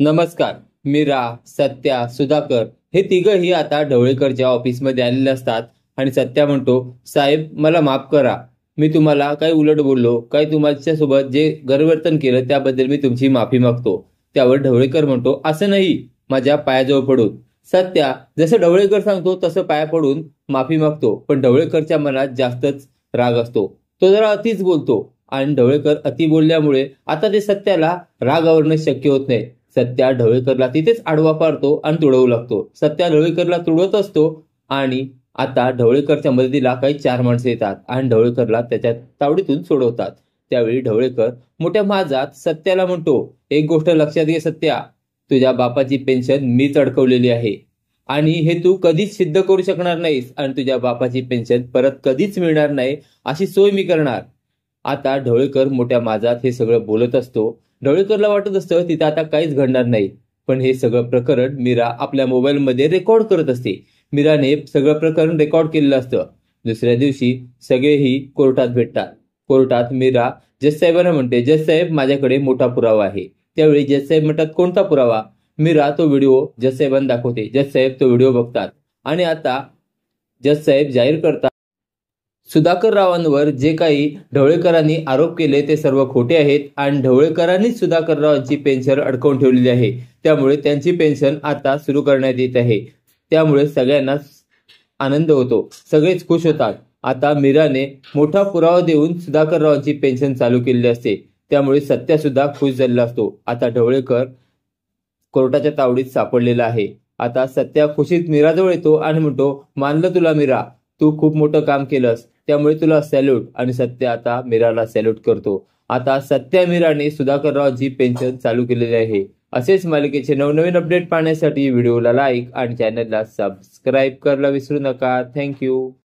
नमस्कार. मीरा, सत्या, सुधाकर हे तिघही आता ढवळेकरच्या ऑफिसमध्ये आलेले असतात आणि सत्या म्हणतो, साहेब मला माफ करा. मी तुम्हाला काही उलट बोललो, काही तुमच्यासोबत जे गैरवर्तन केलं त्याबद्दल मी तुमची माफी मागतो. त्यावर ढवळेकर म्हणतो, असं नाही, माझ्या पायाजवळ पडून. सत्या जसं ढवळेकर सांगतो तसं पाया पडून माफी मागतो, पण ढवळेकरच्या मनात जास्तच राग असतो. तो जरा अतिच बोलतो आणि ढवळेकर अति बोलल्यामुळे आता ते सत्याला रागावरणं शक्य होत नाही. सत्या ढवळेकरला तिथेच आडवा पाडतो आणि तुडवू लागतो. सत्या ढवळेकरला तुडवत असतो आणि आता ढवळेकरच्या मदतीला काही 4 माणसं येतात आणि ढवळेकरला त्याच्या तावडीतून सोडवतात. त्यावेळी ढवळेकर मोठ्या माजात सत्याला म्हणतो, एक गोष्ट लक्षात घे सत्या, तुझ्या बापाची पेन्शन मीच अडकवलेली आहे आणि हे तू कधीच सिद्ध करू शकणार नाहीस आणि तुझ्या बापाची पेन्शन परत कधीच मिळणार नाही अशी सोय मी करणार. आता ढवळेकर मोठ्या माजात हे सगळं बोलत असतो. ढवळेकरला वाटत असतं तिथं आता काहीच घडणार नाही, पण हे सगळं प्रकरण मीरा आपल्या मोबाईलमध्ये रेकॉर्ड करत असते. मीराने सगळं प्रकरण रेकॉर्ड केलेलं असतं. दुसऱ्या दिवशी सगळेही कोर्टात भेटतात. कोर्टात मीरा जज साहेबांना म्हणते, जज साहेब माझ्याकडे मोठा पुरावा आहे. त्यावेळी जज साहेब म्हणतात, कोणता पुरावा? मीरा तो व्हिडिओ जज साहेबांना दाखवते. जज साहेब तो व्हिडिओ बघतात आणि आता जज साहेब जाहीर करतात, सुधाकर रावांवर जे काही ढवळेकरांनी आरोप केले ते सर्व खोटे आहेत आणि ढवळेकरांनीच सुधाकर रावांची पेन्शन अडकवून ठेवलेली आहे. त्यामुळे त्यांची पेन्शन आता सुरू करण्यात येत आहे. त्यामुळे सगळ्यांनाच आनंद होतो, सगळेच खुश होतात. आता मीराने मोठा पुरावा देऊन सुधाकर रावांची पेन्शन चालू केलेली असते. त्यामुळे सत्या सुद्धा खुश झालेला असतो. आता ढवळेकर कोर्टाच्या तावडीत सापडलेला आहे. आता सत्या खुशीत मीराजवळ येतो आणि म्हणतो, मानलं तुला मीरा, तू खूप मोठं काम केलंस, त्यामुळे तुला सॅल्यूट. आणि सत्या आता मीराला सॅल्यूट करतो. आता सत्या मीराने सुधाकररावची पेन्शन चालू केलेली आहे. असेच मालिकेचे नवनवीन अपडेट पाहण्यासाठी व्हिडिओला लाईक आणि चॅनलला सबस्क्राईब करायला विसरू नका. थँक्यू.